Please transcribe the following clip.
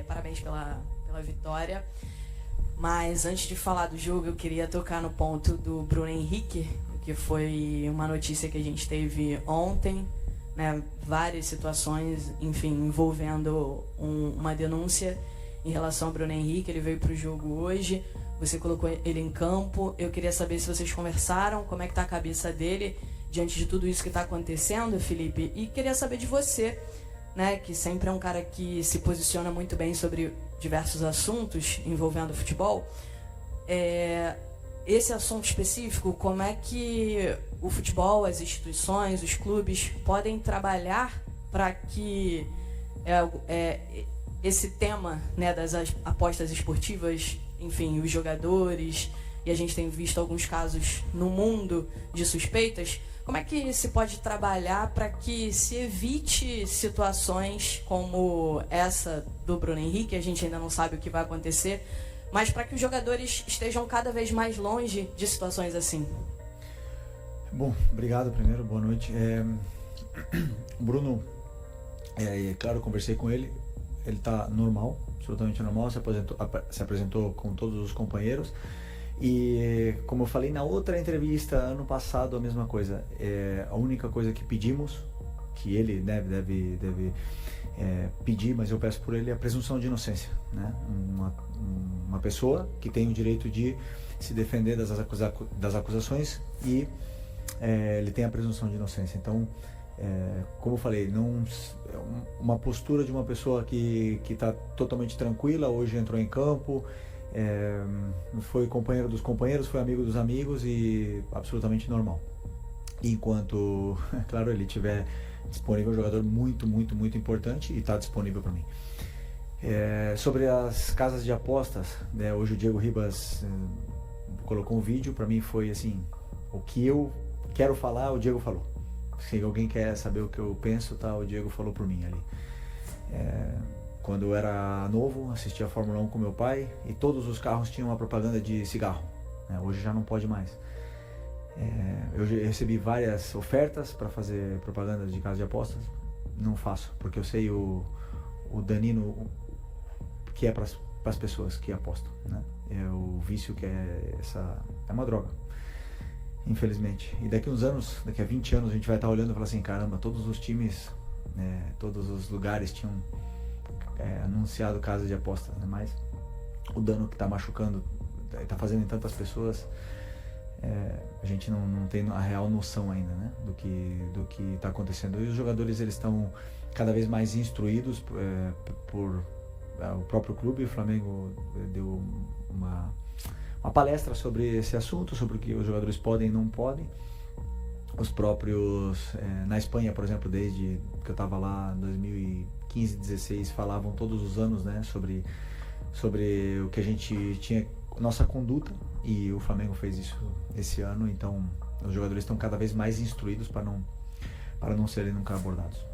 Parabéns pela vitória. Mas antes de falar do jogo, eu queria tocar no ponto do Bruno Henrique, que foi uma notícia que a gente teve ontem, né? Várias situações, enfim, envolvendo uma denúncia em relação ao Bruno Henrique. Ele veio para o jogo hoje, você colocou ele em campo. Eu queria saber se vocês conversaram, como é que está a cabeça dele diante de tudo isso que está acontecendo, Felipe. E queria saber de você, né, que sempre é um cara que se posiciona muito bem sobre diversos assuntos envolvendo futebol. Esse assunto específico, como é que o futebol, as instituições, os clubes podem trabalhar para que esse tema, né, das apostas esportivas, enfim, os jogadores, e a gente tem visto alguns casos no mundo de suspeitas, como é que se pode trabalhar para que se evite situações como essa do Bruno Henrique? A gente ainda não sabe o que vai acontecer, mas para que os jogadores estejam cada vez mais longe de situações assim. Bom, obrigado primeiro, boa noite. O Bruno, claro, conversei com ele, ele está normal, absolutamente normal, se apresentou com todos os companheiros. E como eu falei na outra entrevista ano passado, a mesma coisa. A única coisa que pedimos, que ele deve pedir, mas eu peço por ele, é a presunção de inocência, né? Uma pessoa que tem o direito de se defender das acusações e ele tem a presunção de inocência. Então, como eu falei, uma postura de uma pessoa que está totalmente tranquila, hoje entrou em campo, foi companheiro dos companheiros, foi amigo dos amigos e absolutamente normal. Enquanto, claro, ele estiver disponível, um jogador muito, muito, muito importante e está disponível para mim. Sobre as casas de apostas, né, hoje o Diego Ribas colocou um vídeo, para mim foi assim, o que eu quero falar, o Diego falou. Se alguém quer saber o que eu penso, tá, o Diego falou por mim ali. Quando eu era novo, assistia a Fórmula 1 com meu pai e todos os carros tinham uma propaganda de cigarro, né? Hoje já não pode mais. Eu recebi várias ofertas para fazer propaganda de casa de apostas, não faço, porque eu sei o danino que é para as pessoas que apostam, né? O vício que é uma droga, infelizmente. E daqui uns anos, daqui a 20 anos, a gente vai estar olhando e falar assim, caramba, todos os times, todos os lugares tinham anunciado casa de apostas, né? Mas o dano que está machucando, está fazendo em tantas pessoas, a gente não tem a real noção ainda, né, do que está acontecendo. E os jogadores, eles estão cada vez mais instruídos por o próprio clube. O Flamengo deu uma palestra sobre esse assunto, sobre o que os jogadores podem e não podem. Os próprios, na Espanha, por exemplo, desde que eu estava lá em 2015, 2016, falavam todos os anos, né, sobre o que a gente tinha, nossa conduta, e o Flamengo fez isso esse ano. Então os jogadores estão cada vez mais instruídos para não serem nunca abordados.